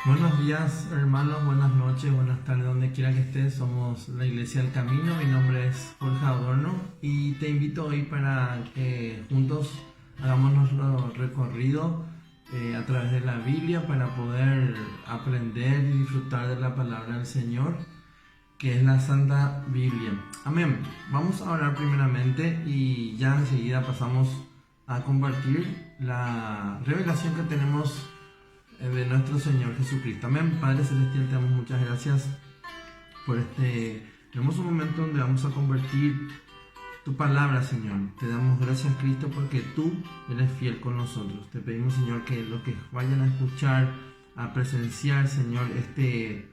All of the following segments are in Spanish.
Buenos días, hermanos, buenas noches, buenas tardes, donde quiera que estés. Somos la Iglesia del Camino. Mi nombre es Jorge Adorno y te invito hoy para que juntos hagamos nuestro recorrido a través de la Biblia para poder aprender y disfrutar de la palabra del Señor, que es la Santa Biblia. Amén. Vamos a orar primeramente y ya enseguida pasamos a compartir la revelación que tenemos de nuestro Señor Jesucristo. Amén. Padre Celestial, te damos muchas gracias por este hermoso momento donde vamos a compartir tu palabra, Señor. Te damos gracias, Cristo, porque tú eres fiel con nosotros. Te pedimos, Señor, que los que vayan a escuchar, a presenciar, Señor, este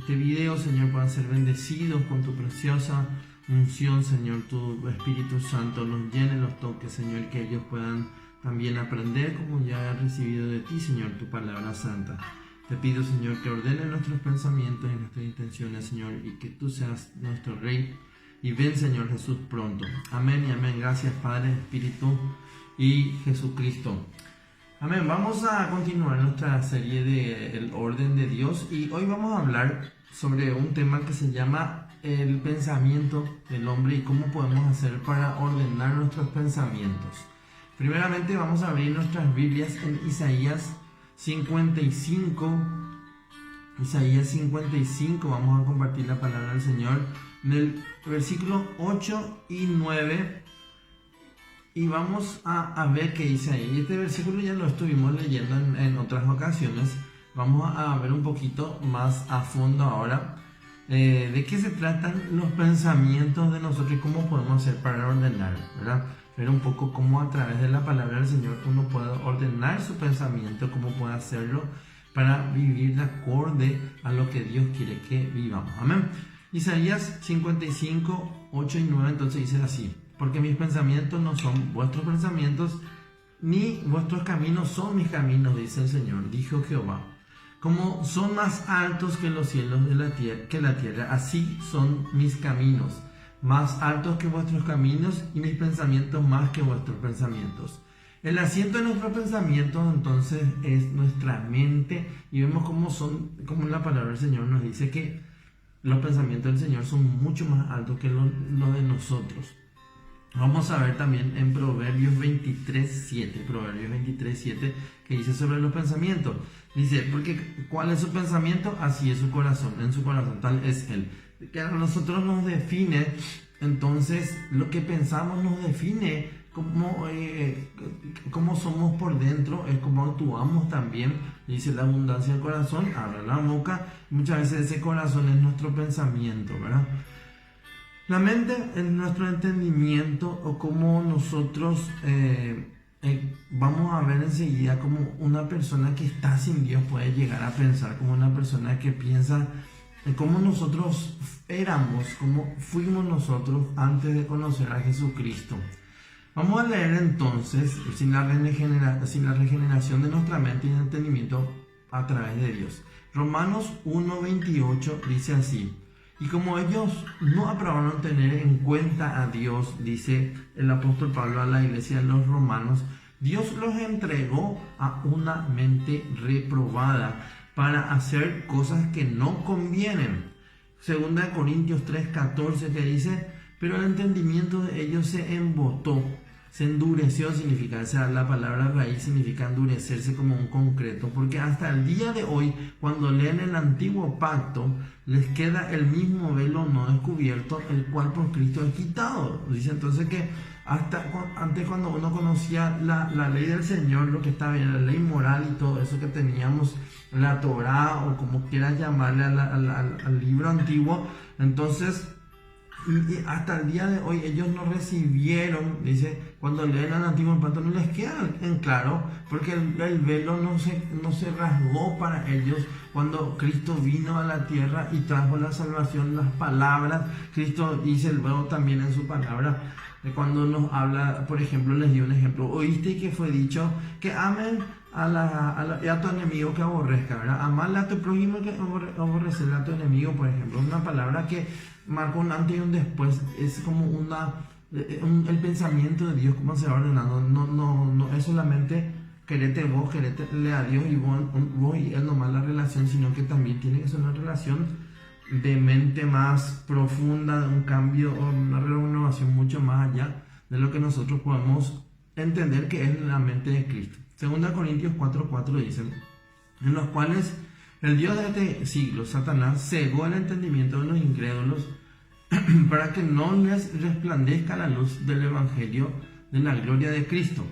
video, Señor, puedan ser bendecidos con tu preciosa unción, Señor. Tu Espíritu Santo los llene, los toque, Señor, que ellos puedan también aprender como ya he recibido de ti, Señor, tu palabra santa. Te pido, Señor, que ordene nuestros pensamientos y nuestras intenciones, Señor, y que tú seas nuestro Rey. Y ven, Señor Jesús, pronto. Amén y amén. Gracias, Padre, Espíritu y Jesucristo. Amén. Vamos a continuar nuestra serie de El Orden de Dios y hoy vamos a hablar sobre un tema que se llama el pensamiento del hombre y cómo podemos hacer para ordenar nuestros pensamientos. Primeramente vamos a abrir nuestras Biblias en Isaías 55. Isaías 55, vamos a compartir la palabra del Señor en el versículo 8 y 9. Y vamos a ver qué dice ahí. Este versículo ya lo estuvimos leyendo en otras ocasiones. Vamos a ver un poquito más a fondo ahora de qué se tratan los pensamientos de nosotros y cómo podemos hacer para ordenar, ¿verdad? Ver un poco cómo a través de la palabra del Señor uno puede ordenar su pensamiento, cómo puede hacerlo para vivir de acorde a lo que Dios quiere que vivamos. Amén. Isaías 55, 8 y 9 entonces dice así: porque mis pensamientos no son vuestros pensamientos, ni vuestros caminos son mis caminos, dice el Señor, dijo Jehová. Como son más altos que los cielos de la tierra, así son mis caminos, más altos que vuestros caminos, y mis pensamientos más que vuestros pensamientos. El asiento de nuestros pensamientos entonces es nuestra mente, y vemos cómo la palabra del Señor nos dice que los pensamientos del Señor son mucho más altos que los de nosotros. Vamos a ver también en Proverbios 23:7, que dice sobre los pensamientos. Dice, porque ¿cuál es su pensamiento? Así es su corazón, en su corazón tal es él. Que a nosotros nos define, entonces lo que pensamos nos define cómo somos por dentro, es cómo actuamos también. Dice la abundancia del corazón, habla la boca. Muchas veces ese corazón es nuestro pensamiento, ¿verdad? La mente es nuestro entendimiento, o como nosotros vamos a ver enseguida como una persona que está sin Dios puede llegar a pensar, como una persona que piensa cómo nosotros éramos, cómo fuimos nosotros antes de conocer a Jesucristo. Vamos a leer entonces sin la regeneración de nuestra mente y de entendimiento a través de Dios. Romanos 1:28 dice así: y como ellos no aprobaron tener en cuenta a Dios, dice el apóstol Pablo a la iglesia de los romanos, Dios los entregó a una mente reprobada para hacer cosas que no convienen. Segunda de Corintios 3:14 que dice, pero el entendimiento de ellos se embotó, se endureció, significa, o sea, la palabra raíz significa endurecerse como un concreto, porque hasta el día de hoy, cuando leen el antiguo pacto, les queda el mismo velo no descubierto, el cual por Cristo es quitado. Dice entonces que antes, cuando uno conocía la ley del Señor, lo que estaba bien, la ley moral y todo eso que teníamos, la Torá, o como quieras llamarle al libro antiguo, entonces, y hasta el día de hoy ellos no recibieron, dice, cuando leen el antiguo pacto no les queda en claro, porque el velo no se rasgó para ellos cuando Cristo vino a la tierra y trajo la salvación, las palabras. Cristo dice luego también en su palabra, cuando nos habla, por ejemplo, les dio un ejemplo: oíste que fue dicho que amen a tu enemigo que aborrezca, ¿verdad? Amarle a tu prójimo que aborrecerle a tu enemigo, por ejemplo. Una palabra que marca un antes y un después, es como el pensamiento de Dios, cómo se va ordenando. No es solamente querete vos, querete a Dios y vos y Él nomás la relación, sino que también tiene que ser una relación de mente más profunda, de un cambio o una renovación mucho más allá de lo que nosotros podemos entender que es la mente de Cristo. 2 Corintios 4:4 dice, en los cuales el Dios de este siglo, Satanás, cegó el entendimiento de los incrédulos para que no les resplandezca la luz del Evangelio de la gloria de Cristo,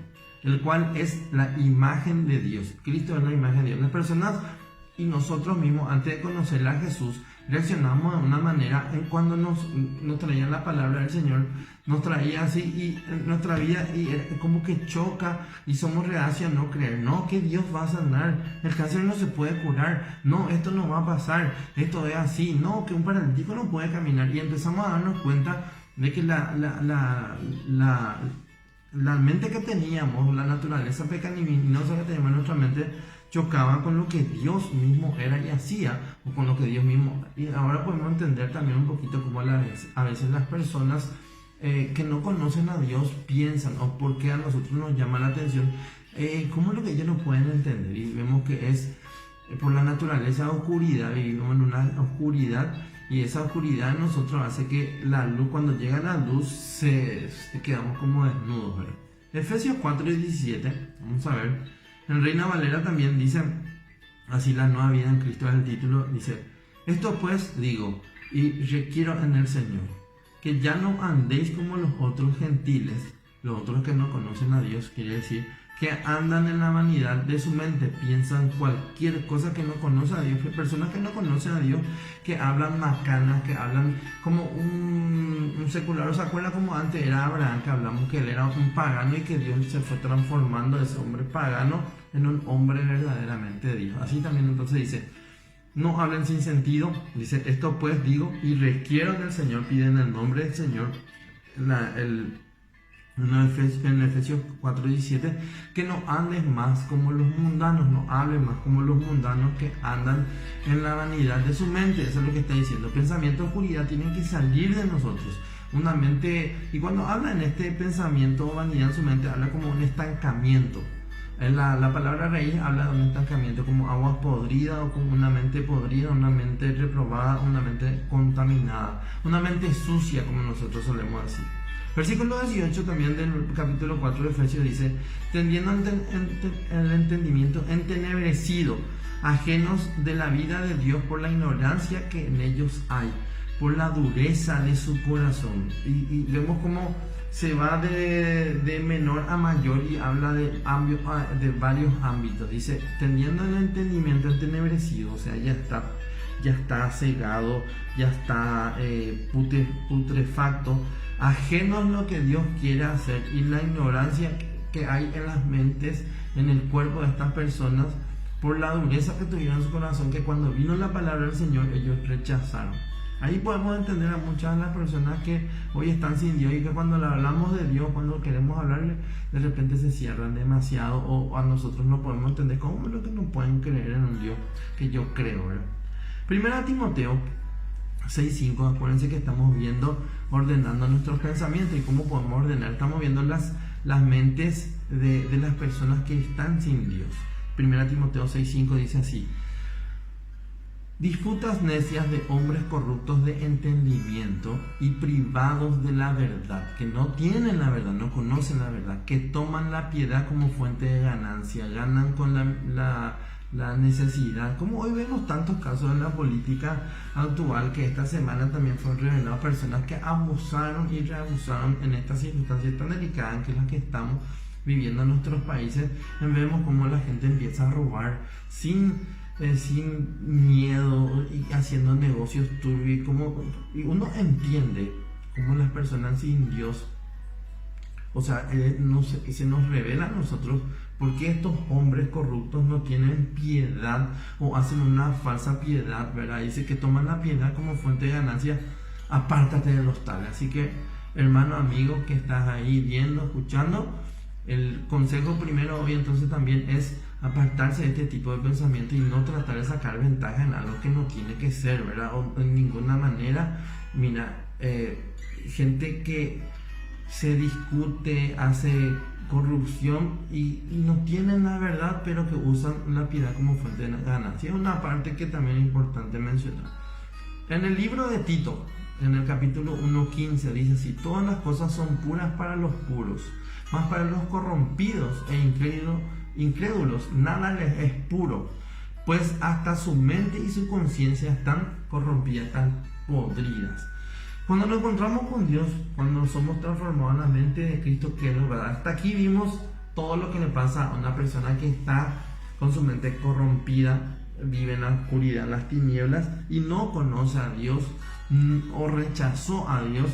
el cual es la imagen de Dios. Cristo es la imagen de Dios. Las personas y nosotros mismos, antes de conocer a Jesús, reaccionamos de una manera en cuando nos traía la palabra del Señor, nos traía así y en nuestra vida y como que choca y somos reacios a no creer. No, que Dios va a sanar, el cáncer no se puede curar, no, esto no va a pasar, esto es así, no, que un paralítico no puede caminar, y empezamos a darnos cuenta de que la mente que teníamos, la naturaleza pecaminosa que teníamos en nuestra mente, chocaba con lo que Dios mismo era y hacía, o con lo que Dios mismo. Y ahora podemos entender también un poquito cómo a veces las personas que no conocen a Dios piensan, o por qué a nosotros nos llama la atención, cómo es lo que ellos no pueden entender. Y vemos que es por la naturaleza de oscuridad, vivimos en una oscuridad, y esa oscuridad en nosotros hace que la luz, cuando llega la luz, quedamos como desnudos, ¿verdad? Efesios 4:17, vamos a ver. En Reina Valera también dice, así la nueva vida en Cristo es el título, dice, esto pues digo y requiero en el Señor, que ya no andéis como los otros gentiles, los otros que no conocen a Dios, quiere decir, que andan en la vanidad de su mente, piensan cualquier cosa que no conoce a Dios, personas que no conocen a Dios, que hablan macanas, que hablan como un secular. ¿Se acuerda como antes era Abraham, que hablamos que él era un pagano y que Dios se fue transformando de ese hombre pagano en un hombre verdaderamente de Dios? Así también entonces dice, no hablen sin sentido, dice, esto pues digo y requiero del Señor, piden el nombre del Señor, en Efesios 4:17, que no andes más como los mundanos, no hables más como los mundanos que andan en la vanidad de su mente. Eso es lo que está diciendo. Pensamiento de oscuridad tienen que salir de nosotros. Una mente, y cuando habla en este pensamiento vanidad en su mente, habla como un estancamiento. La palabra raíz habla de un estancamiento, como agua podrida, o como una mente podrida, una mente reprobada, una mente contaminada, una mente sucia, como nosotros solemos decir. Versículo 18 también del capítulo 4 de Efesios dice, tendiendo el entendimiento entenebrecido, ajenos de la vida de Dios por la ignorancia que en ellos hay, por la dureza de su corazón. Y vemos cómo se va de menor a mayor y habla de varios ámbitos. Dice, teniendo el entendimiento entenebrecido, o sea, ya está cegado, ya está putrefacto, ajenos a lo que Dios quiere hacer, y la ignorancia que hay en las mentes, en el cuerpo de estas personas, por la dureza que tuvieron en su corazón, que cuando vino la palabra del Señor ellos rechazaron. Ahí podemos entender a muchas de las personas que hoy están sin Dios, y que cuando le hablamos de Dios, cuando queremos hablarle, de repente se cierran demasiado, o a nosotros no podemos entender cómo es lo que no pueden creer en un Dios que yo creo, ¿verdad? Primera Timoteo 6:5, acuérdense que estamos viendo, ordenando nuestros pensamientos, y cómo podemos ordenar. Estamos viendo las mentes de las personas que están sin Dios. Primera Timoteo 6:5 dice así, disputas necias de hombres corruptos de entendimiento y privados de la verdad, que no tienen la verdad, no conocen la verdad, que toman la piedad como fuente de ganancia, ganan con la necesidad, como hoy vemos tantos casos en la política actual, que esta semana también fueron reveladas personas que abusaron y reabusaron en estas circunstancias tan delicadas en que las que estamos viviendo en nuestros países. Vemos como la gente empieza a robar sin miedo y haciendo negocios turbios, y uno entiende cómo las personas sin Dios, o sea, se nos revela a nosotros porque estos hombres corruptos no tienen piedad, o hacen una falsa piedad, ¿verdad? Dice que toman la piedad como fuente de ganancia. Apártate de los tales. Así que, hermano, amigo, que estás ahí viendo, escuchando, el consejo primero hoy entonces también es apartarse de este tipo de pensamiento y no tratar de sacar ventaja en algo que no tiene que ser, ¿verdad? O en ninguna manera. Mira, gente que se discute, hace corrupción y no tienen la verdad, pero que usan la piedad como fuente de ganancia. Es una parte que también es importante mencionar. En el libro de Tito, en el capítulo 1:15, dice así: todas las cosas son puras para los puros, mas para los corrompidos e incrédulos nada les es puro, pues hasta su mente y su conciencia están corrompidas, están podridas. Cuando nos encontramos con Dios, cuando somos transformados en la mente de Cristo, que es verdad. Hasta aquí vimos todo lo que le pasa a una persona que está con su mente corrompida, vive en la oscuridad, en las tinieblas y no conoce a Dios o rechazó a Dios.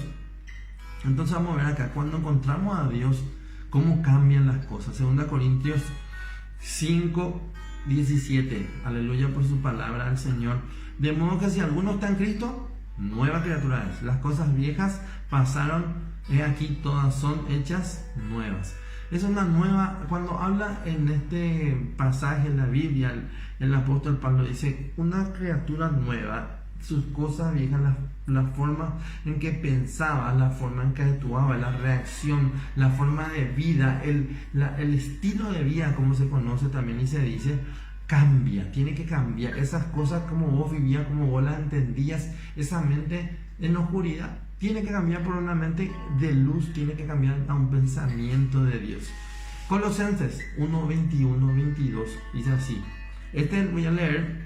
Entonces vamos a ver acá, cuando encontramos a Dios, cómo cambian las cosas. 2 Corintios 5:17. Aleluya por su palabra al Señor. De modo que si alguno está en Cristo, nueva criatura es. Las cosas viejas pasaron, he aquí todas son hechas nuevas. Es una nueva, cuando habla en este pasaje en la Biblia, el apóstol Pablo dice, una criatura nueva, sus cosas viejas, la forma en que pensaba, la forma en que actuaba, la reacción, la forma de vida, el estilo de vida, como se conoce también y se dice, cambia, tiene que cambiar. Esas cosas como vos vivías, como vos las entendías, esa mente en la oscuridad, tiene que cambiar por una mente de luz, tiene que cambiar a un pensamiento de Dios. Colosenses 1:21-22 dice así. Voy a leer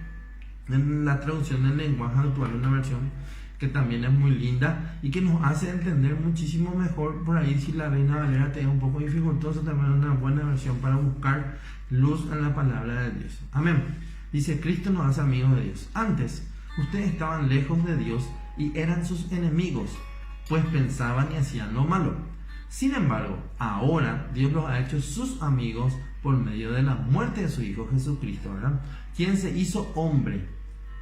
en la traducción del lenguaje actual, una versión que también es muy linda y que nos hace entender muchísimo mejor. Por ahí, si la Reina Valera te da un poco dificultoso, también es una buena versión para buscar luz en la palabra de Dios. Amén. Dice: Cristo nos hace amigos de Dios. Antes, ustedes estaban lejos de Dios y eran sus enemigos, pues pensaban y hacían lo malo. Sin embargo, ahora Dios los ha hecho sus amigos por medio de la muerte de su Hijo Jesucristo, ¿verdad? Quien se hizo hombre.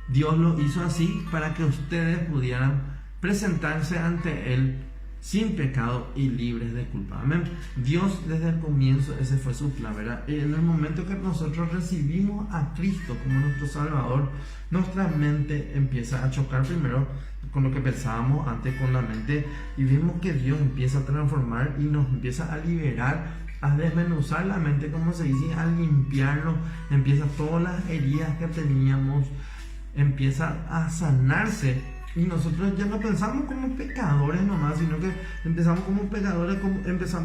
Dios lo hizo así para que ustedes pudieran presentarse ante Él sin pecado y libres de culpa. Amén. Dios desde el comienzo, ese fue su plan, ¿verdad? Y en el momento que nosotros recibimos a Cristo como nuestro Salvador, nuestra mente empieza a chocar primero con lo que pensábamos antes, con la mente, y vemos que Dios empieza a transformar y nos empieza a liberar, a desmenuzar la mente, como se dice, a limpiarlo. Empieza todas las heridas que teníamos, empieza a sanarse, y nosotros ya no pensamos como pecadores nomás, sino que empezamos como pecadores,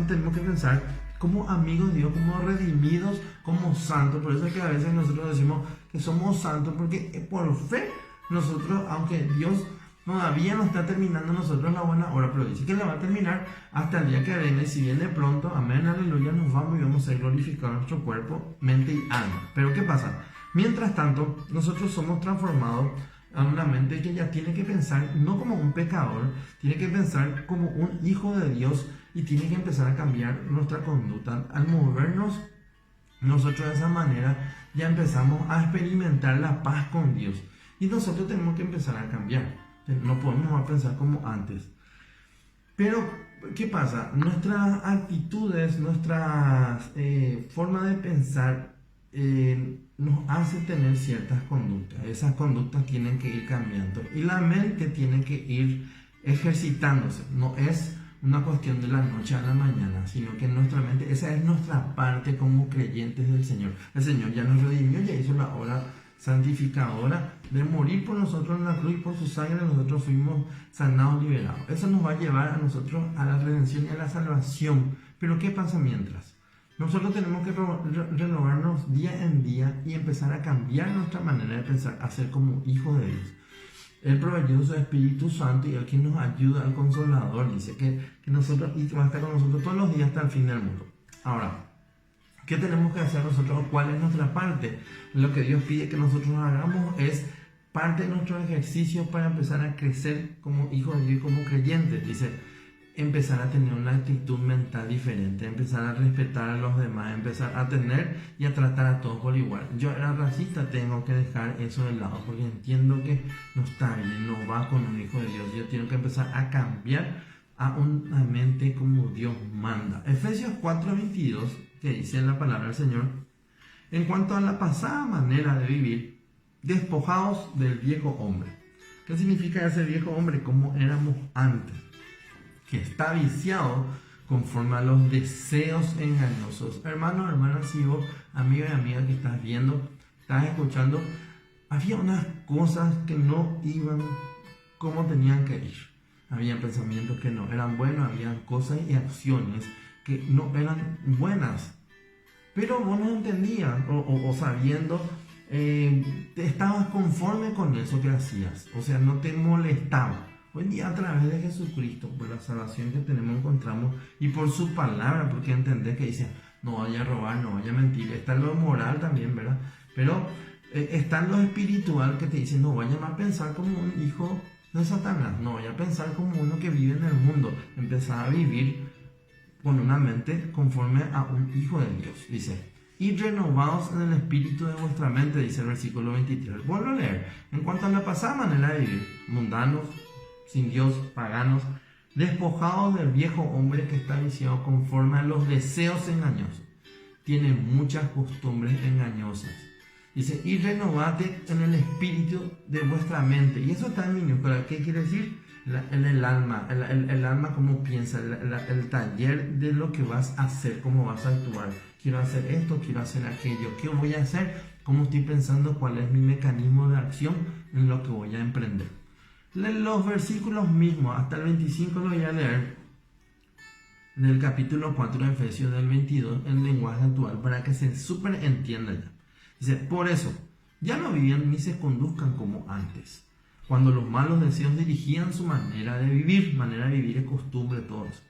tenemos que pensar como amigos de Dios, como redimidos, como santos. Por eso es que a veces nosotros decimos que somos santos, porque por fe nosotros, aunque Dios todavía no está terminando nosotros la buena obra, pero dice que la va a terminar hasta el día que venga, y si viene pronto, amén, aleluya, nos vamos y vamos a glorificar nuestro cuerpo, mente y alma. Pero ¿qué pasa? Mientras tanto, nosotros somos transformados a una mente que ya tiene que pensar no como un pecador, tiene que pensar como un hijo de Dios, y tiene que empezar a cambiar nuestra conducta. Al movernos nosotros de esa manera, ya empezamos a experimentar la paz con Dios, y nosotros tenemos que empezar a cambiar. No podemos pensar como antes. Pero ¿qué pasa? Nuestras actitudes, nuestra forma de pensar nos hace tener ciertas conductas. Esas conductas tienen que ir cambiando, y la mente tiene que ir ejercitándose. No es una cuestión de la noche a la mañana, sino que nuestra mente, esa es nuestra parte como creyentes del Señor. El Señor ya nos redimió, ya hizo la obra santificadora de morir por nosotros en la cruz, y por su sangre nosotros fuimos sanados, liberados. Eso nos va a llevar a nosotros a la redención y a la salvación. Pero ¿qué pasa mientras? Nosotros tenemos que renovarnos día en día y empezar a cambiar nuestra manera de pensar, a ser como hijos de Dios. Él proveyó su Espíritu Santo, y Él quien nos ayuda, al Consolador, dice que nosotros, y va a estar con nosotros todos los días hasta el fin del mundo. Ahora, ¿qué tenemos que hacer nosotros? ¿Cuál es nuestra parte? Lo que Dios pide que nosotros hagamos es parte de nuestro ejercicio para empezar a crecer como hijos de Dios y como creyentes. Dice, empezar a tener una actitud mental diferente, empezar a respetar a los demás, empezar a tener y a tratar a todos por igual. Yo era racista, tengo que dejar eso de lado, porque entiendo que no está bien, no va con un hijo de Dios. Yo tengo que empezar a cambiar a una mente como Dios manda. Efesios 4:22, que dice la palabra del Señor: en cuanto a la pasada manera de vivir, despojaos del viejo hombre. ¿Qué significa ese viejo hombre? Como éramos antes, que está viciado conforme a los deseos engañosos. Hermanos, hermanas, si vos, amigo y amiga que estás viendo, estás escuchando, había unas cosas que no iban como tenían que ir. Había pensamientos que no eran buenos, había cosas y acciones que no eran buenas. Pero vos no entendías o sabiendo, estabas conforme con eso que hacías. O sea, no te molestaba. Hoy día a través de Jesucristo, por la salvación que tenemos, encontramos, y por su palabra, porque entendés que dice, no vaya a robar, no vaya a mentir. Está lo moral también, ¿verdad? Pero está lo espiritual que te dice, no vaya a pensar como un hijo de Satanás, no vaya a pensar como uno que vive en el mundo. Empezar a vivir con una mente conforme a un hijo de Dios, dice. Y renovados en el espíritu de vuestra mente, dice el versículo 23. Vuelvo a leer. En cuanto a la pasada manera de vivir, mundanos, sin Dios, paganos, despojados del viejo hombre que está viciado conforme a los deseos engañosos. Tiene muchas costumbres engañosas. Dice, y renovate en el espíritu de vuestra mente. Y eso está en minúscula. ¿Qué quiere decir? En el alma. El alma, cómo piensa, el taller de lo que vas a hacer, cómo vas a actuar. Quiero hacer esto, quiero hacer aquello. ¿Qué voy a hacer? ¿Cómo estoy pensando? ¿Cuál es mi mecanismo de acción en lo que voy a emprender? Los versículos mismos, hasta el 25 lo voy a leer, del capítulo 4 de Efesios, del 22, en lenguaje actual, para que se súper entienda ya. Dice, por eso, ya no vivían ni se conduzcan como antes, cuando los malos deseos dirigían su manera de vivir es costumbre de todos.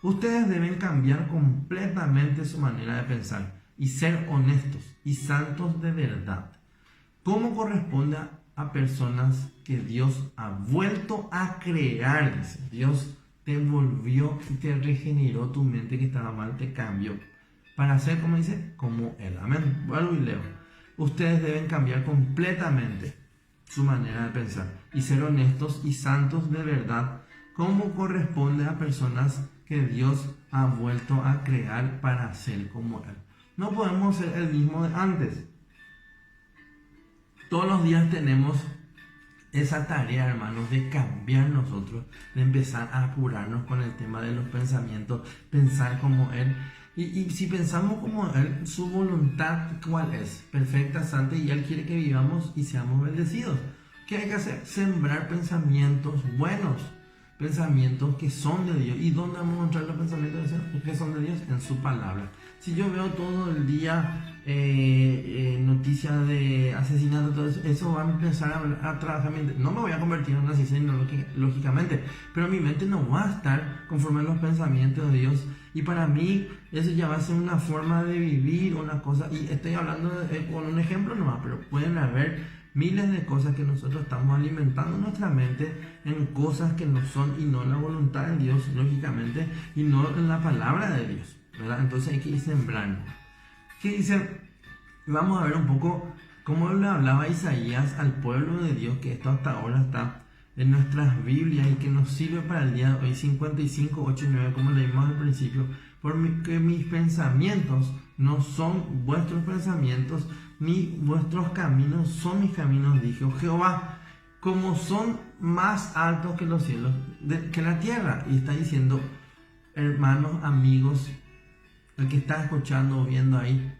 Ustedes deben cambiar completamente su manera de pensar y ser honestos y santos de verdad, como corresponde a personas que Dios ha vuelto a crear. Dice, Dios te volvió y te regeneró tu mente que estaba mal, te cambió para ser, como dice, como Él. Amén. Vuelvo y leo. Ustedes deben cambiar completamente su manera de pensar y ser honestos y santos de verdad, como corresponde a personas que Dios ha vuelto a crear para ser como Él. No podemos ser el mismo de antes. Todos los días tenemos esa tarea, hermanos, de cambiar nosotros, de empezar a apurarnos con el tema de los pensamientos, pensar como Él. Y si pensamos como Él, su voluntad, ¿cuál es? Perfecta, santa, y Él quiere que vivamos y seamos bendecidos. ¿Qué hay que hacer? Sembrar pensamientos buenos, pensamientos que son de Dios. ¿Y dónde vamos a encontrar los pensamientos que son de Dios? En su palabra. Si yo veo todo el día noticias de asesinato, todo eso va a empezar a trabajar. No me voy a convertir en un asesino, lógicamente, pero mi mente no va a estar conforme a los pensamientos de Dios. Y para mí eso ya va a ser una forma de vivir, una cosa, y estoy hablando con un ejemplo nomás, pero pueden haber miles de cosas que nosotros estamos alimentando nuestra mente en cosas que no son, y no en la voluntad de Dios, lógicamente, y no en la palabra de Dios, ¿verdad? Entonces hay que ir sembrando. ¿Qué dice? Vamos a ver un poco cómo le hablaba Isaías al pueblo de Dios, que esto hasta ahora está en nuestras Biblias y que nos sirve para el día de hoy. 55, 8 y 9, como leímos al principio. Porque mis pensamientos no son vuestros pensamientos, ni vuestros caminos son mis caminos, dijo Jehová. Como son más altos que los cielos, que la tierra. Y está diciendo, hermanos, amigos, el que está escuchando o viendo ahí,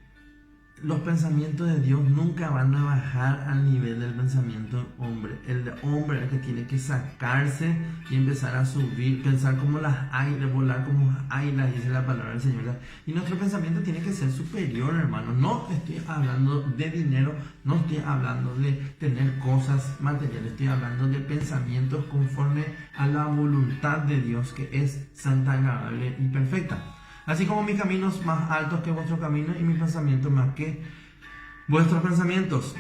los pensamientos de Dios nunca van a bajar al nivel del pensamiento del hombre. El hombre es el que tiene que sacarse y empezar a subir, pensar como las águilas, volar como las águilas, dice la palabra del Señor. Y nuestro pensamiento tiene que ser superior, hermano. No estoy hablando de dinero, no estoy hablando de tener cosas materiales, estoy hablando de pensamientos conforme a la voluntad de Dios, que es santa, agradable y perfecta. Así como mis caminos más altos que vuestros caminos y mis pensamientos más que vuestros pensamientos.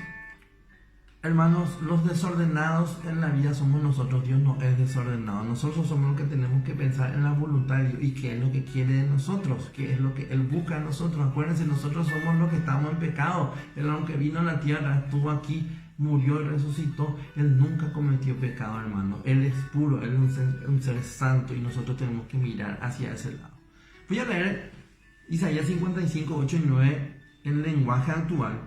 Hermanos, los desordenados en la vida somos nosotros. Dios no es desordenado. Nosotros somos los que tenemos que pensar en la voluntad de Dios y qué es lo que quiere de nosotros, qué es lo que Él busca de nosotros. Acuérdense, nosotros somos los que estamos en pecado. Él, aunque vino a la tierra, estuvo aquí, murió y resucitó. Él nunca cometió pecado, hermano. Él es puro, Él es un ser santo, y nosotros tenemos que mirar hacia ese lado. Voy a leer Isaías 55, 8 y 9 en lenguaje actual.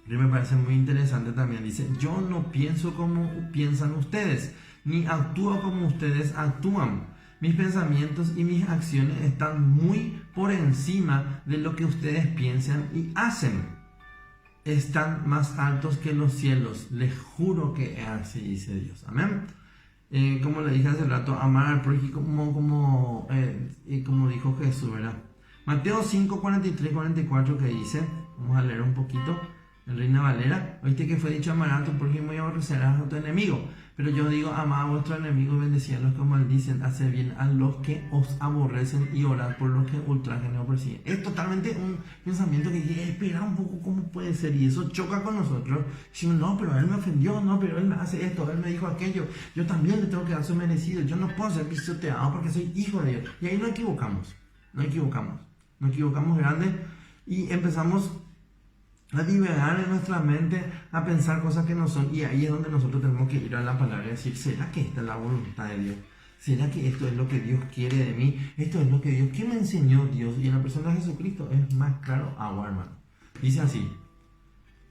Y me parece muy interesante también. Dice, yo no pienso como piensan ustedes, ni actúo como ustedes actúan. Mis pensamientos y mis acciones están muy por encima de lo que ustedes piensan y hacen. Están más altos que los cielos. Les juro que es así, dice Dios. Amén. Como le dije hace rato, amar al prójimo como dijo Jesús, ¿verdad? Mateo 5, 43, 44 que dice, vamos a leer un poquito, en Reina Valera: oíste que fue dicho, amarás a tu prójimo y aborrecerás a tu enemigo. Pero yo digo, amad a vuestro enemigo y bendecid a los que os maldicen, haced bien a los que os aborrecen y orad por los que ultrajan y os persiguen. Es totalmente un pensamiento que dice, espera un poco, ¿cómo puede ser? Y eso choca con nosotros. Decimos, no, pero él me ofendió, no, pero él me hace esto, él me dijo aquello, yo también le tengo que dar su merecido, yo no puedo ser pisoteado porque soy hijo de Dios. Y ahí nos equivocamos grande y empezamos a divagar en nuestra mente, a pensar cosas que no son, y ahí es donde nosotros tenemos que ir a la palabra y decir, ¿será que esta es la voluntad de Dios? ¿Será que esto es lo que Dios quiere de mí? Esto es lo que Dios, ¿qué me enseñó Dios? Y en la persona de Jesucristo es más claro agua, hermano. Dice así,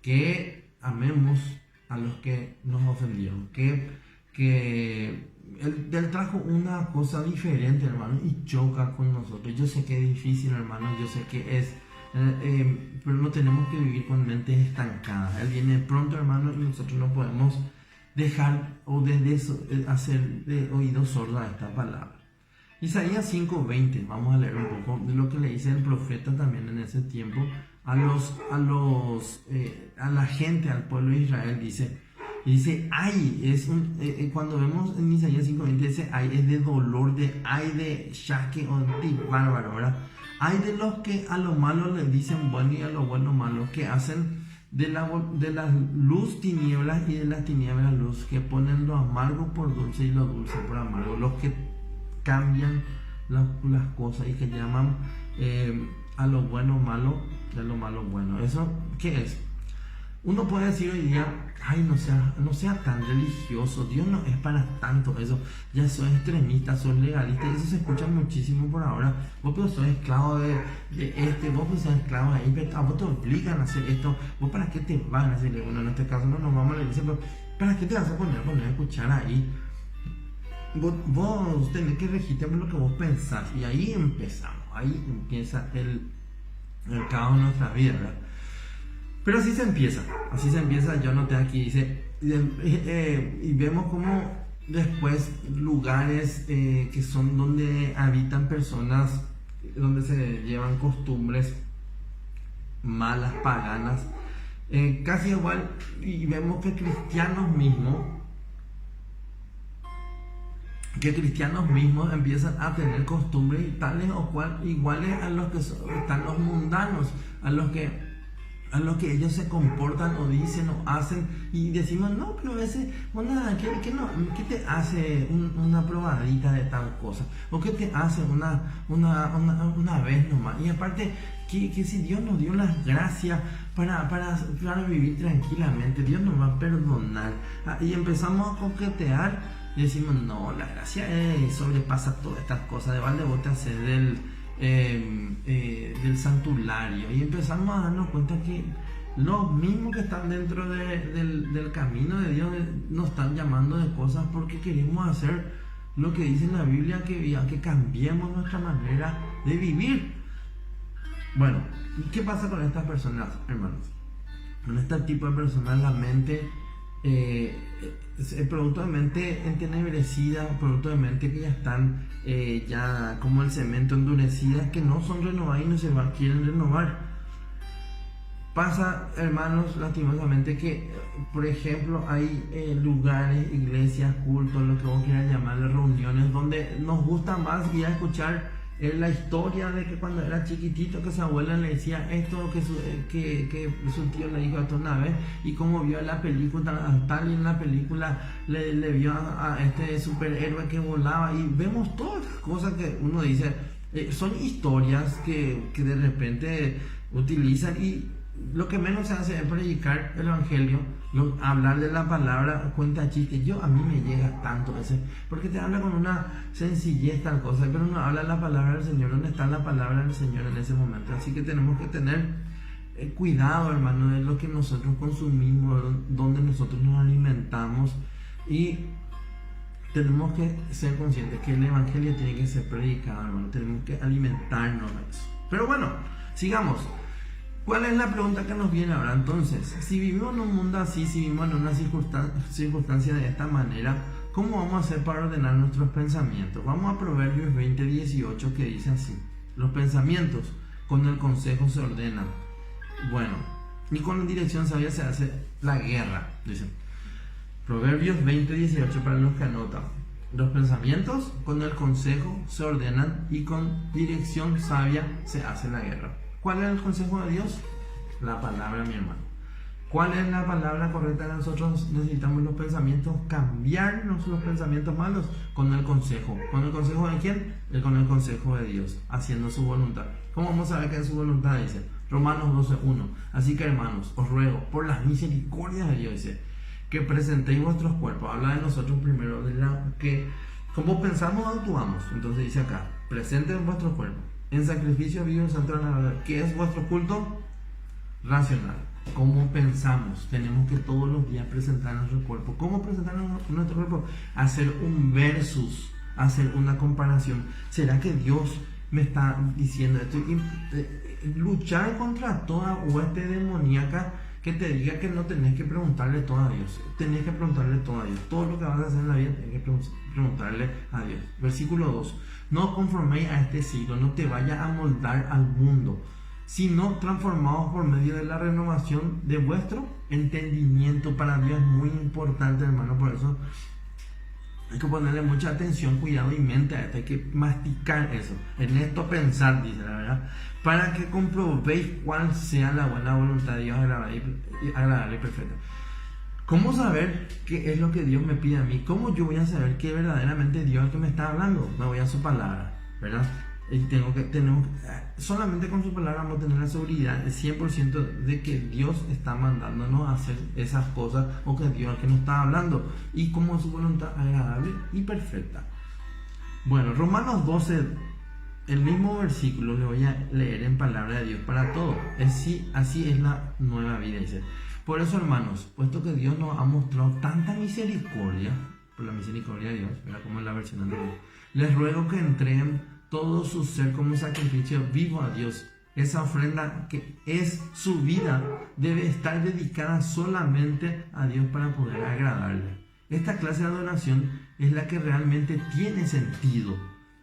que amemos a los que nos ofendieron, que él trajo una cosa diferente, hermano, y choca con nosotros. Yo sé que es difícil, hermano, yo sé que es pero no tenemos que vivir con mentes estancadas. Él viene pronto, hermano, y nosotros no podemos dejar o hacer de oído sordo a esta palabra. Isaías 5:20, vamos a leer un poco de lo que le dice el profeta también en ese tiempo a la gente, al pueblo de Israel. Dice, ay, cuando vemos en Isaías 5:20, dice, ay, es de dolor, ay de shaque o de bárbaro, ¿verdad? Hay de los que a lo malo le dicen bueno y a lo bueno malo, que hacen de la luz tinieblas y de las tinieblas luz, que ponen lo amargo por dulce y lo dulce por amargo, los que cambian las cosas y que llaman a lo bueno malo y a lo malo bueno. ¿Eso qué es? Uno puede decir hoy día, ay, no sea tan religioso, Dios no es para tanto eso, ya sos extremista, sos legalista, y eso se escucha muchísimo por ahora. Vos pues sos esclavo de vos pues sos esclavo de ahí, pero a vos te obligan a hacer esto, vos para qué te van a hacer. Bueno, en este caso no nos vamos a la iglesia, pero ¿para qué te vas a poner a escuchar ahí? Vos tenés que regirte por lo que vos pensás, y ahí empieza el caos en nuestra vida, ¿verdad? Pero así se empieza, yo noté aquí, dice, y vemos como después lugares que son donde habitan personas, donde se llevan costumbres malas, paganas, casi igual, y vemos que cristianos mismos empiezan a tener costumbres tales o cual iguales a los que están los mundanos, a los que ellos se comportan o dicen o hacen, y decimos, no, pero ese, ¿qué te hace una probadita de tal cosa? ¿O qué te hace una vez nomás? Y aparte, que si Dios nos dio las gracias para vivir tranquilamente, Dios nos va a perdonar. Y empezamos a coquetear y decimos, no, la gracia sobrepasa todas estas cosas, de balde vos te haces del santuario, y empezamos a darnos cuenta que los mismos que están dentro del camino de Dios nos están llamando de cosas porque queremos hacer lo que dice la Biblia, que cambiemos nuestra manera de vivir. Bueno, ¿qué pasa con estas personas, hermanos? Con este tipo de personas, la mente producto de mente entenebrecida, producto de mente que ya están ya como el cemento endurecidas, que no son renovadas y no quieren renovar. Pasa, hermanos, lastimosamente que, por ejemplo, hay lugares, iglesias, cultos, lo que vos quieras llamarle, reuniones, donde nos gusta más ir a escuchar la historia de que cuando era chiquitito, que su abuela le decía esto, que su tío le dijo esto una vez, y como vio la película tal, y en la película le vio a este superhéroe que volaba, y vemos todas las cosas que uno dice, son historias que de repente utilizan, y lo que menos se hace es predicar el evangelio, hablar de la palabra, cuenta chistes. A mí me llega tanto ese, porque te habla con una sencillez tal cosa, pero no habla la palabra del Señor, donde está la palabra del Señor en ese momento. Así que tenemos que tener cuidado, hermano, de lo que nosotros consumimos, donde nosotros nos alimentamos, y tenemos que ser conscientes que el Evangelio tiene que ser predicado, hermano. Tenemos que alimentarnos de eso. Pero bueno, sigamos. ¿Cuál es la pregunta que nos viene ahora? Entonces, si vivimos en un mundo así, si vivimos en una circunstancia de esta manera, ¿cómo vamos a hacer para ordenar nuestros pensamientos? Vamos a Proverbios 20:18, que dice así: los pensamientos con el consejo se ordenan. Bueno, y con dirección sabia se hace la guerra, dice. Proverbios 20:18 para los que anotan. Los pensamientos con el consejo se ordenan y con dirección sabia se hace la guerra. ¿Cuál es el consejo de Dios? La palabra, mi hermano. ¿Cuál es la palabra correcta? Nosotros necesitamos los pensamientos, cambiar nuestros pensamientos malos con el consejo. ¿Con el consejo de quién? Con el consejo de Dios, haciendo su voluntad. ¿Cómo vamos a saber que es su voluntad? Dice Romanos 12:1. Así que, hermanos, os ruego por las misericordias de Dios, dice, que presentéis vuestros cuerpos. Habla de nosotros primero, que como pensamos actuamos. Entonces dice acá: presenten vuestros cuerpos en sacrificio vivo y santo agradable. ¿Qué es vuestro culto? Racional. ¿Cómo pensamos? Tenemos que todos los días presentar nuestro cuerpo. ¿Cómo presentar nuestro cuerpo? Hacer un versus, hacer una comparación. ¿Será que Dios me está diciendo esto? Luchar contra toda hueste demoníaca que te diga que no tenés que preguntarle todo a Dios. Tenés que preguntarle todo a Dios. Todo lo que vas a hacer en la vida tenés que preguntarle a Dios. Versículo 2. No os conforméis a este siglo, no te vayas a moldar al mundo, sino transformados por medio de la renovación de vuestro entendimiento. Para Dios es muy importante, hermano, por eso hay que ponerle mucha atención, cuidado y mente a esto. Hay que masticar eso, en esto pensar, dice la verdad, para que comprobéis cuál sea la buena voluntad de Dios, agradable y perfecta. ¿Cómo saber qué es lo que Dios me pide a mí? ¿Cómo yo voy a saber que verdaderamente Dios es el que me está hablando? Me voy a su palabra, ¿verdad? Y solamente con su palabra vamos a tener la seguridad, el 100% de que Dios está mandándonos a hacer esas cosas, o que Dios es el que nos está hablando, y como es su voluntad agradable y perfecta. Bueno, Romanos 12, el mismo versículo le voy a leer en palabra de Dios para todos. Así es la nueva vida, dice. Por eso, hermanos, puesto que Dios nos ha mostrado tanta misericordia, por la misericordia de Dios, mira como es la versión anterior, les ruego que entreguen todo su ser como sacrificio vivo a Dios. Esa ofrenda, que es su vida, debe estar dedicada solamente a Dios para poder agradarle. Esta clase de adoración es la que realmente tiene sentido.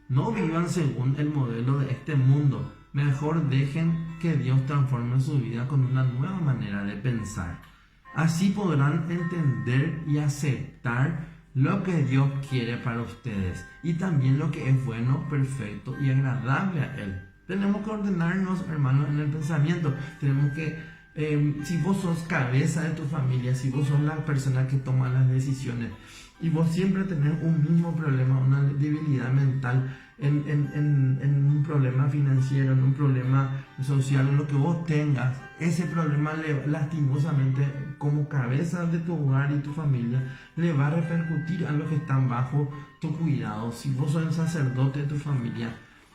No vivan según el modelo de este mundo. Mejor dejen que Dios transforme su vida con una nueva manera de pensar. Así podrán entender y aceptar lo que Dios quiere para ustedes, y también lo que es bueno, perfecto y agradable a Él. Tenemos que ordenarnos, hermanos, en el pensamiento. Tenemos que, si vos sos cabeza de tu familia, si vos sos la persona que toma las decisiones, y vos siempre tenés un mismo problema, una debilidad mental, en un problema financiero, en un problema social, en lo que vos tengas, ese problema lastimosamente, como cabeza de tu hogar y tu familia, le va a repercutir a los que están bajo tu cuidado. Si vos sos el sacerdote de tu familia,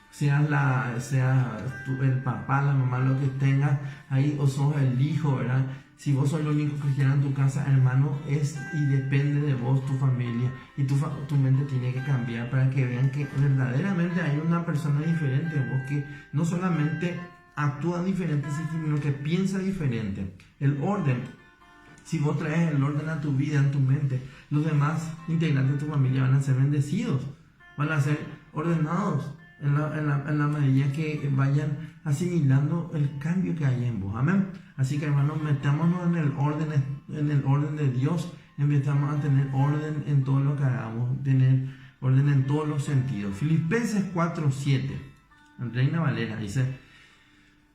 sea el papá, la mamá, lo que tengas ahí, o sos el hijo, ¿verdad? Si vos sos el único cristiano en tu casa, hermano, y depende de vos, tu familia, y tu mente tiene que cambiar para que vean que verdaderamente hay una persona diferente, vos, que no solamente actúa diferente, sino que piensa diferente. El orden, si vos traes el orden a tu vida, en tu mente, los demás integrantes de tu familia van a ser bendecidos, van a ser ordenados en la medida que vayan asimilando el cambio que hay en vos. Amén. Así que, hermanos, metámonos en el orden de Dios. Empezamos a tener orden en todo lo que hagamos, tener orden en todos los sentidos. Filipenses 4:7, en Reina Valera, dice: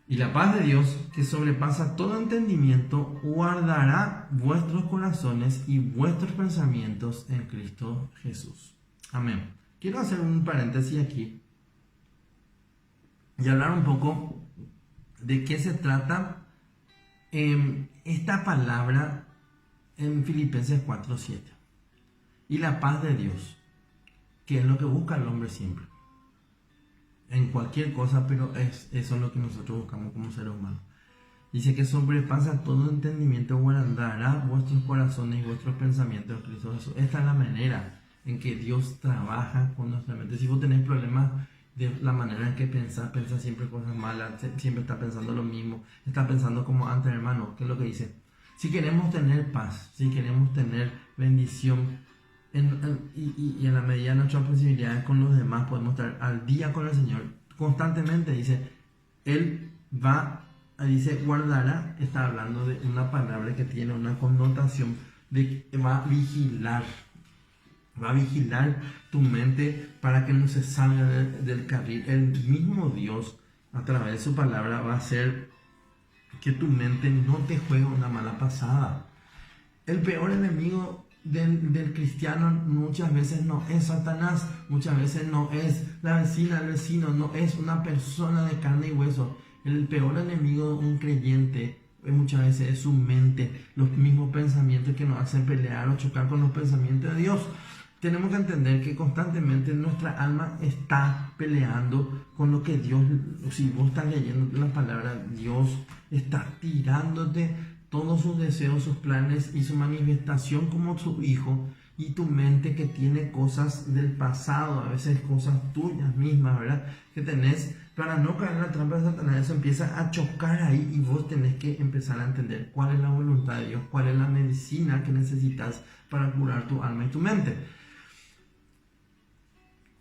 y la paz de Dios, que sobrepasa todo entendimiento, guardará vuestros corazones y vuestros pensamientos en Cristo Jesús. Amén. Quiero hacer un paréntesis aquí y hablar un poco de qué se trata esta palabra en Filipenses 4:7. Y la paz de Dios, que es lo que busca el hombre siempre, en cualquier cosa, pero eso es lo que nosotros buscamos como seres humanos. Dice que sobrepasa todo entendimiento, guardará vuestros corazones y vuestros pensamientos en Cristo Jesús. Esta es la manera en que Dios trabaja con nuestra mente. Si vos tenés problemas de la manera en que pensás siempre cosas malas, siempre estás pensando lo mismo, estás pensando como antes, hermano, ¿qué es lo que dice? Si queremos tener paz, si queremos tener bendición, y en la medida de nuestras posibilidades con los demás, podemos estar al día con el Señor constantemente. Dice, Él guardará, está hablando de una palabra que tiene una connotación de que va a vigilar tu mente para que no se salga del carril. El mismo Dios, a través de su palabra, va a hacer que tu mente no te juegue una mala pasada. El peor enemigo del cristiano muchas veces no es Satanás, muchas veces no es la vecina, el vecino, no es una persona de carne y hueso. El peor enemigo de un creyente muchas veces es su mente, los mismos pensamientos que nos hacen pelear o chocar con los pensamientos de Dios. Tenemos que entender que constantemente nuestra alma está peleando con lo que Dios, si vos estás leyendo la palabra, Dios está tirándote todos sus deseos, sus planes y su manifestación como su hijo, y tu mente que tiene cosas del pasado, a veces cosas tuyas mismas, ¿verdad? Que tenés, para no caer en la trampa de Satanás, eso empieza a chocar ahí y vos tenés que empezar a entender cuál es la voluntad de Dios, cuál es la medicina que necesitas para curar tu alma y tu mente.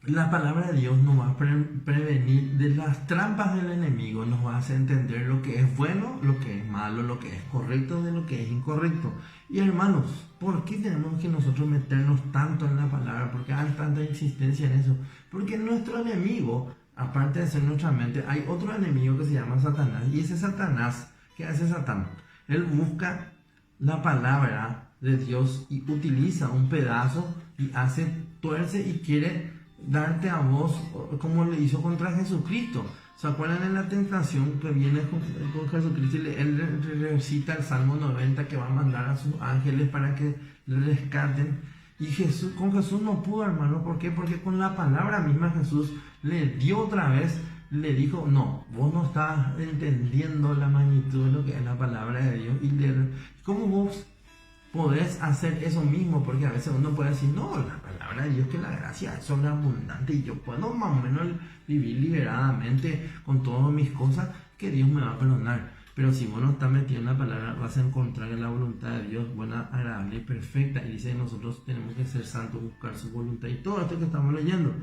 La palabra de Dios nos va a prevenir de las trampas del enemigo, nos va a hacer entender lo que es bueno, lo que es malo, lo que es correcto de lo que es incorrecto. Y hermanos, ¿por qué tenemos que nosotros meternos tanto en la palabra? ¿Por qué hay tanta insistencia en eso? Porque nuestro enemigo, aparte de ser nuestra mente, hay otro enemigo que se llama Satanás. Y ese Satanás, ¿qué hace Satán? Él busca la palabra de Dios y utiliza un pedazo y tuerce y quiere darte a vos como le hizo contra Jesucristo. ¿Se acuerdan en la tentación que viene con Jesucristo? Él recita el Salmo 90 que va a mandar a sus ángeles para que le rescaten. Y con Jesús no pudo, hermano. ¿Por qué? Porque con la palabra misma Jesús le dio otra vez, le dijo, no, vos no estás entendiendo la magnitud de lo que es la palabra de Dios. ¿Cómo vos podés hacer eso mismo? Porque a veces uno puede decir, no, la palabra de Dios, que la gracia es sobreabundante y yo puedo más o menos vivir liberadamente con todas mis cosas, que Dios me va a perdonar. Pero si vos no estás metido en la palabra, vas a encontrar en la voluntad de Dios buena, agradable y perfecta. Y dice que nosotros tenemos que ser santos, buscar su voluntad y todo esto que estamos leyendo.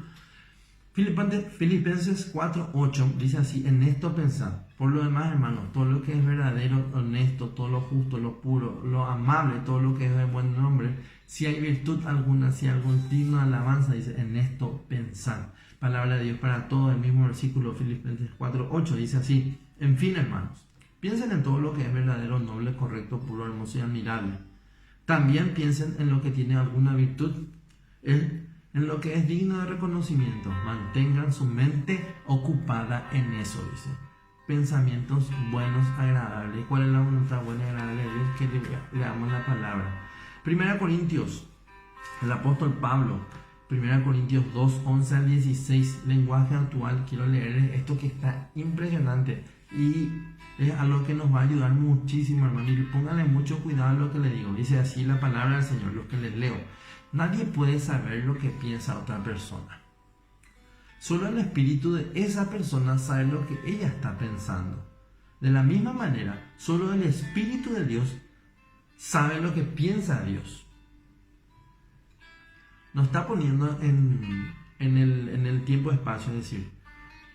Filipenses 4:8 dice así, en esto pensad. Por lo demás, hermanos, todo lo que es verdadero, honesto, todo lo justo, lo puro, lo amable, todo lo que es de buen nombre, si hay virtud alguna, si hay algún digno de alabanza, dice, en esto pensad. Palabra de Dios para todo, el mismo versículo, Filipenses 4:8 dice así, en fin, hermanos, piensen en todo lo que es verdadero, noble, correcto, puro, hermoso y admirable. También piensen en lo que tiene alguna virtud, en lo que es digno de reconocimiento. Mantengan su mente ocupada en eso, dice. Pensamientos buenos, agradables. ¿Cuál es la voluntad buena y agradable de Dios? Que leamos la palabra. 1 Corintios, el apóstol Pablo, 1 Corintios 2, 11 al 16, lenguaje actual. Quiero leer esto que está impresionante y es algo que nos va a ayudar muchísimo, hermano. Y pónganle mucho cuidado a lo que le digo. Dice así la palabra del Señor, lo que les leo. Nadie puede saber lo que piensa otra persona. Solo el espíritu de esa persona sabe lo que ella está pensando. De la misma manera, solo el espíritu de Dios sabe lo que piensa Dios. Nos está poniendo en el tiempo-espacio, es decir,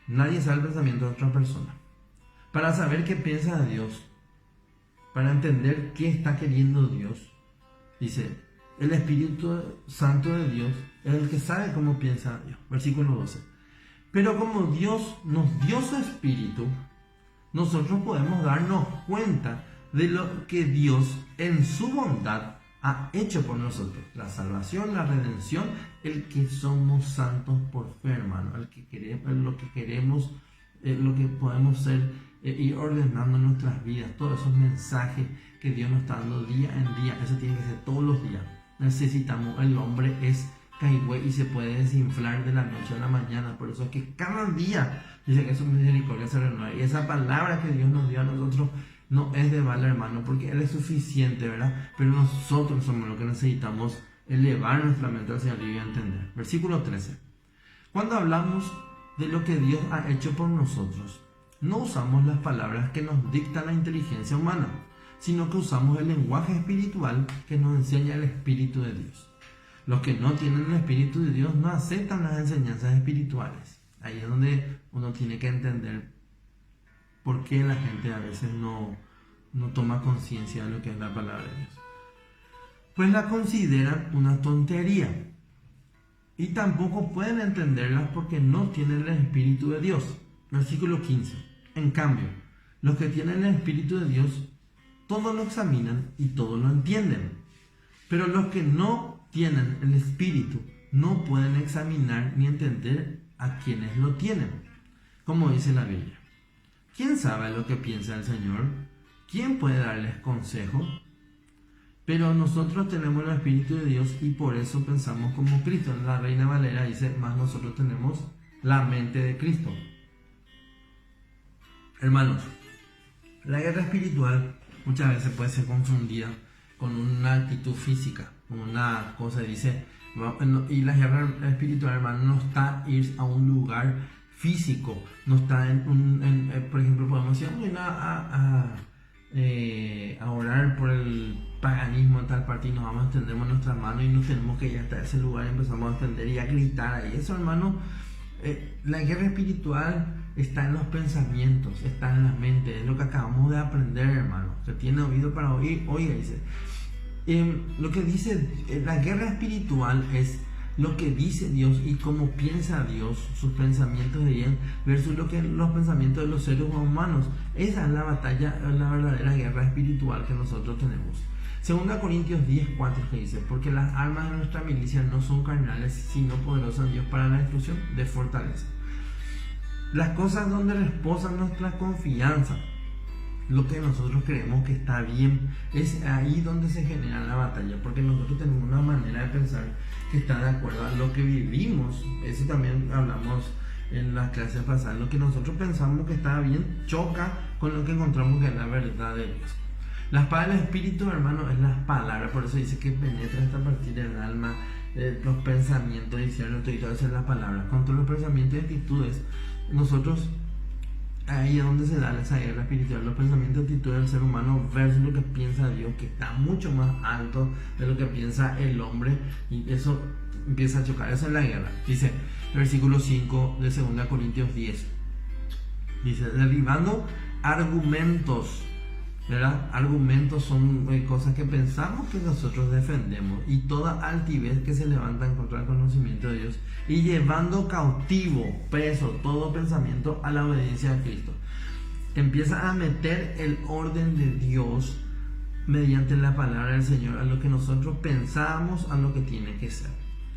nadie sabe el pensamiento de otra persona. Para saber qué piensa de Dios, para entender qué está queriendo Dios, dice, el Espíritu Santo de Dios es el que sabe cómo piensa Dios. Versículo 12. Pero como Dios nos dio su Espíritu, nosotros podemos darnos cuenta de lo que Dios en su bondad ha hecho por nosotros. La salvación, la redención, el que somos santos por fe, hermano. Lo que queremos, lo que podemos ser, ir ordenando nuestras vidas. Todos esos mensajes que Dios nos está dando día en día. Eso tiene que ser todos los días. Necesitamos, el hombre es caigüe y se puede desinflar de la noche a la mañana. Por eso es que cada día dice que su misericordia se renueva. Y esa palabra que Dios nos dio a nosotros no es de bala, hermano, porque Él es suficiente, ¿verdad? Pero nosotros somos los que necesitamos elevar nuestra mente hacia arriba y entender. Versículo 13. Cuando hablamos de lo que Dios ha hecho por nosotros, no usamos las palabras que nos dicta la inteligencia humana, sino que usamos el lenguaje espiritual que nos enseña el Espíritu de Dios. Los que no tienen el Espíritu de Dios no aceptan las enseñanzas espirituales. Ahí es donde uno tiene que entender por qué la gente a veces no toma conciencia de lo que es la palabra de Dios. Pues la consideran una tontería y tampoco pueden entenderlas porque no tienen el Espíritu de Dios. Versículo 15. En cambio, los que tienen el Espíritu de Dios, todo lo examinan y todo lo entienden. Pero los que no tienen el Espíritu no pueden examinar ni entender a quienes lo tienen. Como dice la Biblia. ¿Quién sabe lo que piensa el Señor? ¿Quién puede darles consejo? Pero nosotros tenemos el Espíritu de Dios y por eso pensamos como Cristo. La Reina Valera dice, más nosotros tenemos la mente de Cristo. Hermanos, la guerra espiritual muchas veces puede ser confundida con una actitud física, con una cosa, dice, y la guerra espiritual, hermano, no está ir a un lugar físico, no está por ejemplo, podemos decir, a orar por el paganismo en tal parte y nos vamos a extender nuestra mano y nos tenemos que ir hasta ese lugar y empezamos a extender y a gritar ahí. Eso, hermano, la guerra espiritual está en los pensamientos, está en la mente, es lo que acabamos de aprender, hermano. Que tiene oído para oír, oiga, dice. Lo que dice la guerra espiritual es lo que dice Dios y cómo piensa Dios, sus pensamientos de Dios versus los pensamientos de los seres humanos. Esa es la batalla, la verdadera guerra espiritual que nosotros tenemos. 2 Corintios 10:4 que dice, porque las armas de nuestra milicia no son carnales, sino poderosas en Dios para la destrucción de fortaleza. Las cosas donde reposa nuestra confianza, lo que nosotros creemos que está bien, es ahí donde se genera la batalla, porque nosotros tenemos una manera de pensar que está de acuerdo a lo que vivimos. Eso también hablamos en las clases pasadas. Lo que nosotros pensamos que está bien choca con lo que encontramos que es la verdad de Dios. La espada del Espíritu, hermano, es la palabra, por eso dice que penetra hasta partir del alma, los pensamientos, disciernos y todo eso es la palabra. Contra los pensamientos y actitudes, nosotros ahí es donde se da esa guerra espiritual, los pensamientos y actitudes del ser humano versus lo que piensa Dios, que está mucho más alto de lo que piensa el hombre, y eso empieza a chocar. Esa es la guerra. Dice el versículo 5 de 2 Corintios 10, dice, derribando argumentos, ¿verdad? Argumentos son cosas que pensamos que nosotros defendemos, y toda altivez que se levanta en contra del conocimiento de Dios, y llevando cautivo, preso, todo pensamiento a la obediencia a Cristo. Empieza a meter el orden de Dios mediante la palabra del Señor a lo que nosotros pensamos, a lo que tiene que ser.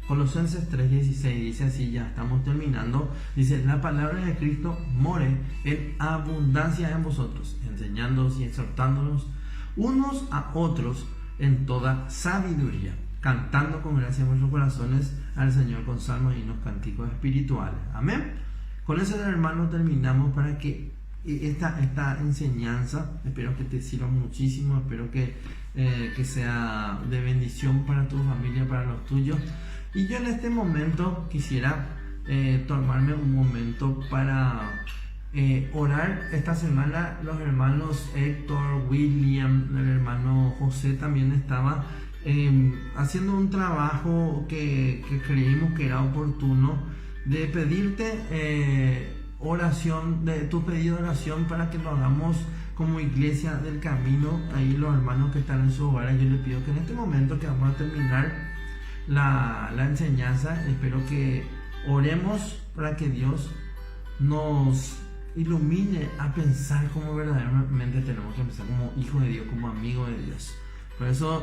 Colosenses 3:16 dice así, ya estamos terminando, dice, la palabra de Cristo more en abundancia en vosotros, enseñándoos y exhortándonos unos a otros en toda sabiduría, cantando con gracia en vuestros corazones al Señor con salmos y himnos cánticos espirituales. Amén. Con eso, hermano, terminamos para que esta enseñanza, espero que te sirva muchísimo, espero que sea de bendición para tu familia, para los tuyos. Y yo en este momento quisiera tomarme un momento para orar. Esta semana los hermanos Héctor, William, el hermano José también estaba haciendo un trabajo que creímos que era oportuno de pedirte oración, de tu pedido de oración para que lo hagamos como iglesia del camino. Ahí los hermanos que están en su hogar, yo les pido que en este momento que vamos a terminar la enseñanza, espero que oremos para que Dios nos ilumine a pensar como verdaderamente tenemos que pensar, como hijo de Dios, como amigo de Dios. Por eso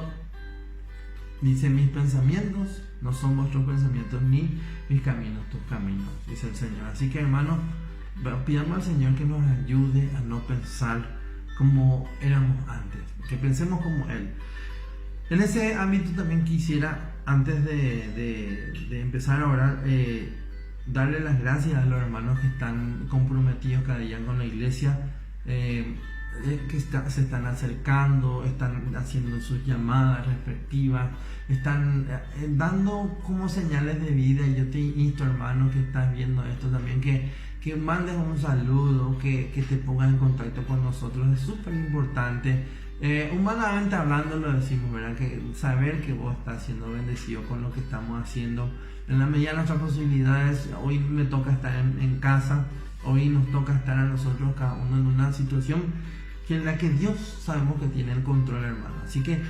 dice, mis pensamientos no son vuestros pensamientos, ni mis caminos tus caminos, dice el Señor. Así que, hermanos, pidamos al Señor que nos ayude a no pensar como éramos antes, que pensemos como Él. En ese ámbito también quisiera, antes de empezar a orar, darle las gracias a los hermanos que están comprometidos cada día con la iglesia. se están acercando, están haciendo sus llamadas respectivas, están dando como señales de vida. Y yo te insto, hermano, que estás viendo esto también, que mandes un saludo, que te pongas en contacto con nosotros. Es súper importante. Humanamente hablando lo decimos, ¿verdad? Que saber que vos estás siendo bendecido con lo que estamos haciendo. En la medida de nuestras posibilidades, hoy me toca estar en casa, hoy nos toca estar a nosotros cada uno en una situación en la que Dios sabemos que tiene el control, hermano. Así que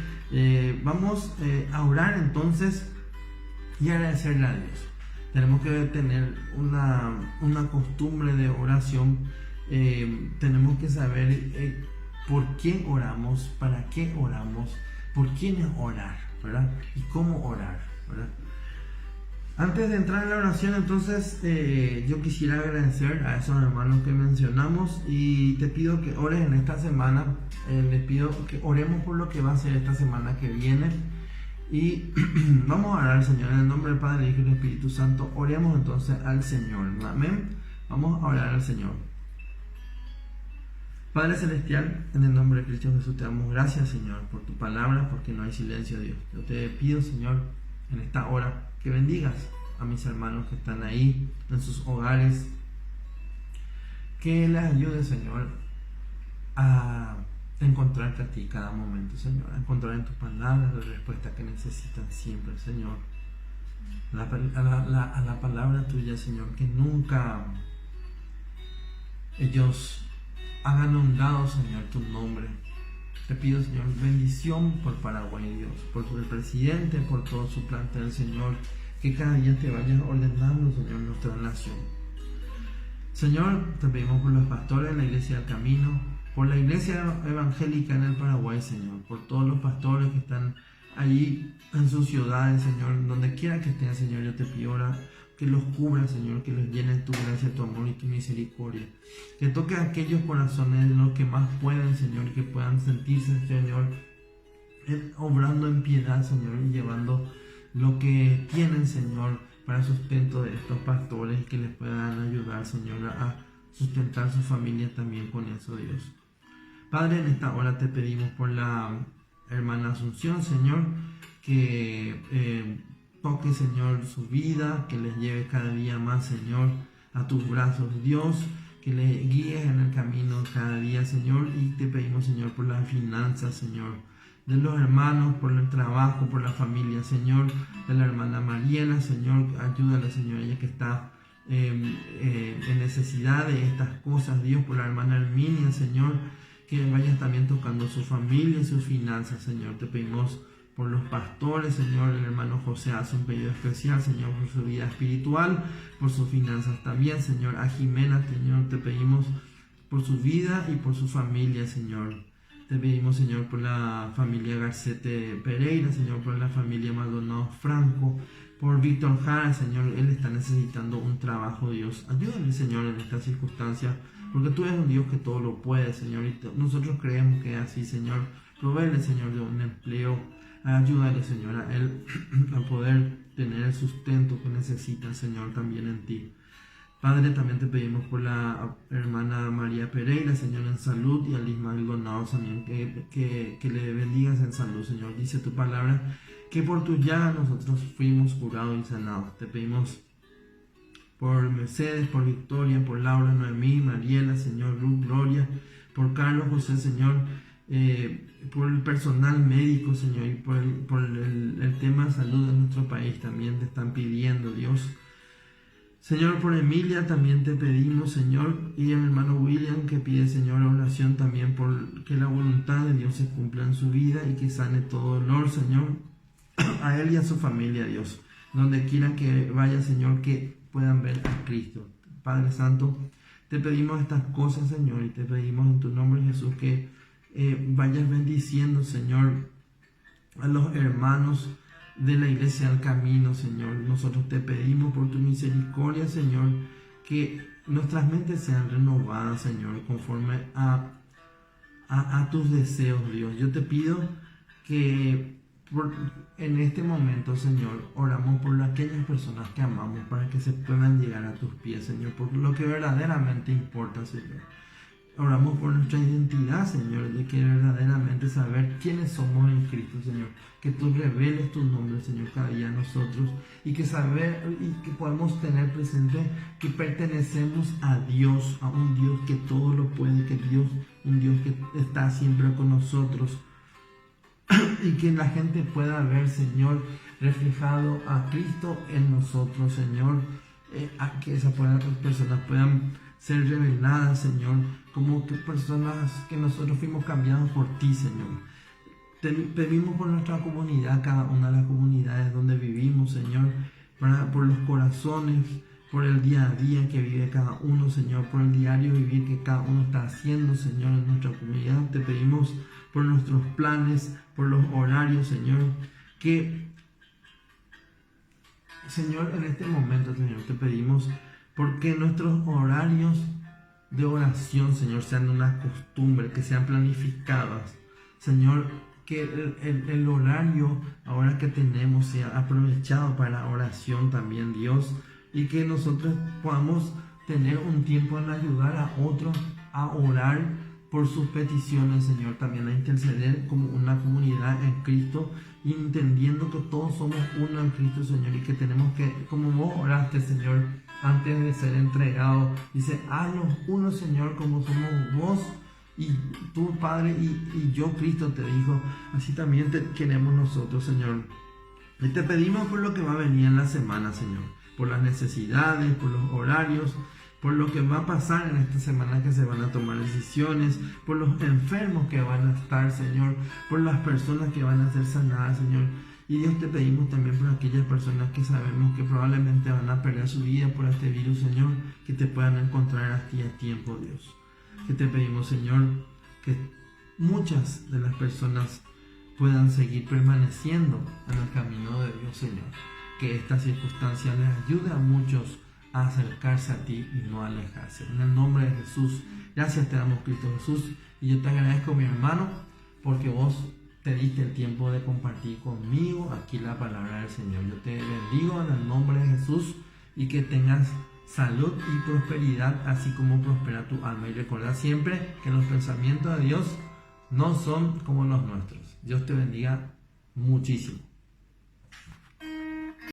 vamos a orar entonces y agradecerle a Dios. Tenemos que tener una costumbre de oración. Tenemos que saber por qué oramos, para qué oramos, por quién es orar, ¿verdad? Y cómo orar, ¿verdad? Antes de entrar en la oración, entonces, yo quisiera agradecer a esos hermanos que mencionamos y te pido que ores en esta semana. Les pido que oremos por lo que va a ser esta semana que viene. Y vamos a orar al Señor en el nombre del Padre, del Hijo y del Espíritu Santo. Oremos entonces al Señor. Amén. Vamos a orar al Señor. Padre Celestial, en el nombre de Cristo Jesús te damos gracias, Señor, por tu palabra, porque no hay silencio, Dios. Yo te pido, Señor, en esta hora, que bendigas a mis hermanos que están ahí en sus hogares, que les ayude, Señor, a encontrarte a ti cada momento, Señor, a encontrar en tus palabras la respuesta que necesitan siempre, Señor, a la palabra tuya, Señor, que nunca ellos hagan honrado, Señor, tu nombre. Te pido, Señor, bendición por Paraguay, Dios, por el presidente, por todo su plantel, Señor, que cada día te vayas ordenando, Señor, nuestra nación. Señor, te pedimos por los pastores de la Iglesia del Camino, por la Iglesia Evangélica en el Paraguay, Señor, por todos los pastores que están allí en sus ciudades, Señor, donde quiera que estén, Señor, yo te pido ahora que los cubra, Señor, que los llene tu gracia, tu amor y tu misericordia. Que toque a aquellos corazones los que más pueden, Señor, que puedan sentirse, Señor, obrando en piedad, Señor, y llevando lo que tienen, Señor, para sustento de estos pastores, que les puedan ayudar, Señor, a sustentar su familia también con eso, Dios. Padre, en esta hora te pedimos por la hermana Asunción, Señor, que toque, Señor, su vida, que les lleve cada día más, Señor, a tus brazos, Dios, que le guíes en el camino cada día, Señor, y te pedimos, Señor, por las finanzas, Señor, de los hermanos, por el trabajo, por la familia, Señor, de la hermana Mariela, Señor, ayúdala, Señor, ella que está en necesidad de estas cosas, Dios, por la hermana Herminia, Señor, que vayas también tocando su familia y sus finanzas, Señor. Te pedimos por los pastores, Señor. El hermano José hace un pedido especial, Señor, por su vida espiritual, por sus finanzas también, Señor. A Jimena, Señor, te pedimos por su vida y por su familia, Señor. Te pedimos, Señor, por la familia Garcete Pereira, Señor, por la familia Maldonado Franco, por Víctor Jara, Señor. Él está necesitando un trabajo, Dios. Ayúdale, Señor, en estas circunstancias, porque tú eres un Dios que todo lo puede, Señor, y nosotros creemos que es así, Señor. Provéele, Señor, de un empleo. Ayúdale, Señor, a él a poder tener el sustento que necesita, Señor, también en ti. Padre, también te pedimos por la hermana María Pereira, Señor, en salud, y al Ismael Donado también, que le bendigas en salud, Señor. Dice tu palabra que por tu llaga nosotros fuimos curados y sanados. Te pedimos por Mercedes, por Victoria, por Laura, Noemí, Mariela, Señor, Ruth, Gloria, por Carlos José, Señor, por el personal médico, Señor, y por el tema de salud de nuestro país también te están pidiendo, Dios. Señor, por Emilia también te pedimos, Señor, y el hermano William que pide, Señor, oración también por que la voluntad de Dios se cumpla en su vida y que sane todo dolor, Señor, a él y a su familia, Dios. Donde quiera que vaya, Señor, que puedan ver a Cristo. Padre Santo, te pedimos estas cosas, Señor, y te pedimos en tu nombre, Jesús, que vayas bendiciendo, Señor, a los hermanos de la Iglesia del Camino, Señor. Nosotros te pedimos por tu misericordia, Señor, que nuestras mentes sean renovadas, Señor, conforme a tus deseos, Dios. Yo te pido que en este momento, Señor, oramos por aquellas personas que amamos para que se puedan llegar a tus pies, Señor, por lo que verdaderamente importa, Señor. Oramos por nuestra identidad, Señor, de que verdaderamente saber quiénes somos en Cristo, Señor. Que tú reveles tu nombre, Señor, cada día a nosotros. Y que podemos tener presente que pertenecemos a Dios, a un Dios que todo lo puede, un Dios que está siempre con nosotros. Y que la gente pueda ver, Señor, reflejado a Cristo en nosotros, Señor. A que esas personas puedan ser reveladas, Señor, como que personas que nosotros fuimos cambiados por ti, Señor. Te pedimos por nuestra comunidad, cada una de las comunidades donde vivimos, Señor, por los corazones, por el día a día que vive cada uno, Señor, por el diario vivir que cada uno está haciendo, Señor, en nuestra comunidad. Te pedimos por nuestros planes, por los horarios, Señor, que, Señor, en este momento, Señor, te pedimos porque nuestros horarios de oración, Señor, sean una costumbre, que sean planificadas, Señor, que el horario ahora que tenemos sea aprovechado para la oración también, Dios, y que nosotros podamos tener un tiempo en ayudar a otros a orar por sus peticiones, Señor, también a interceder como una comunidad en Cristo, y entendiendo que todos somos uno en Cristo, Señor, y que tenemos que, como vos oraste, Señor, antes de ser entregado, dice, haznos uno, Señor, como somos vos y tu Padre y yo, Cristo, te dijo, así también te queremos nosotros, Señor. Y te pedimos por lo que va a venir en la semana, Señor, por las necesidades, por los horarios, por lo que va a pasar en esta semana, que se van a tomar decisiones, por los enfermos que van a estar, Señor, por las personas que van a ser sanadas, Señor. Y Dios, te pedimos también por aquellas personas que sabemos que probablemente van a perder su vida por este virus, Señor, que te puedan encontrar a ti a tiempo, Dios. Que te pedimos, Señor, que muchas de las personas puedan seguir permaneciendo en el camino de Dios, Señor. Que esta circunstancia les ayude a muchos a acercarse a ti y no a alejarse. En el nombre de Jesús, gracias te damos, Cristo Jesús. Y yo te agradezco, mi hermano, porque vos te diste el tiempo de compartir conmigo aquí la palabra del Señor. Yo te bendigo en el nombre de Jesús y que tengas salud y prosperidad, así como prospera tu alma. Y recuerda siempre que los pensamientos de Dios no son como los nuestros. Dios te bendiga muchísimo.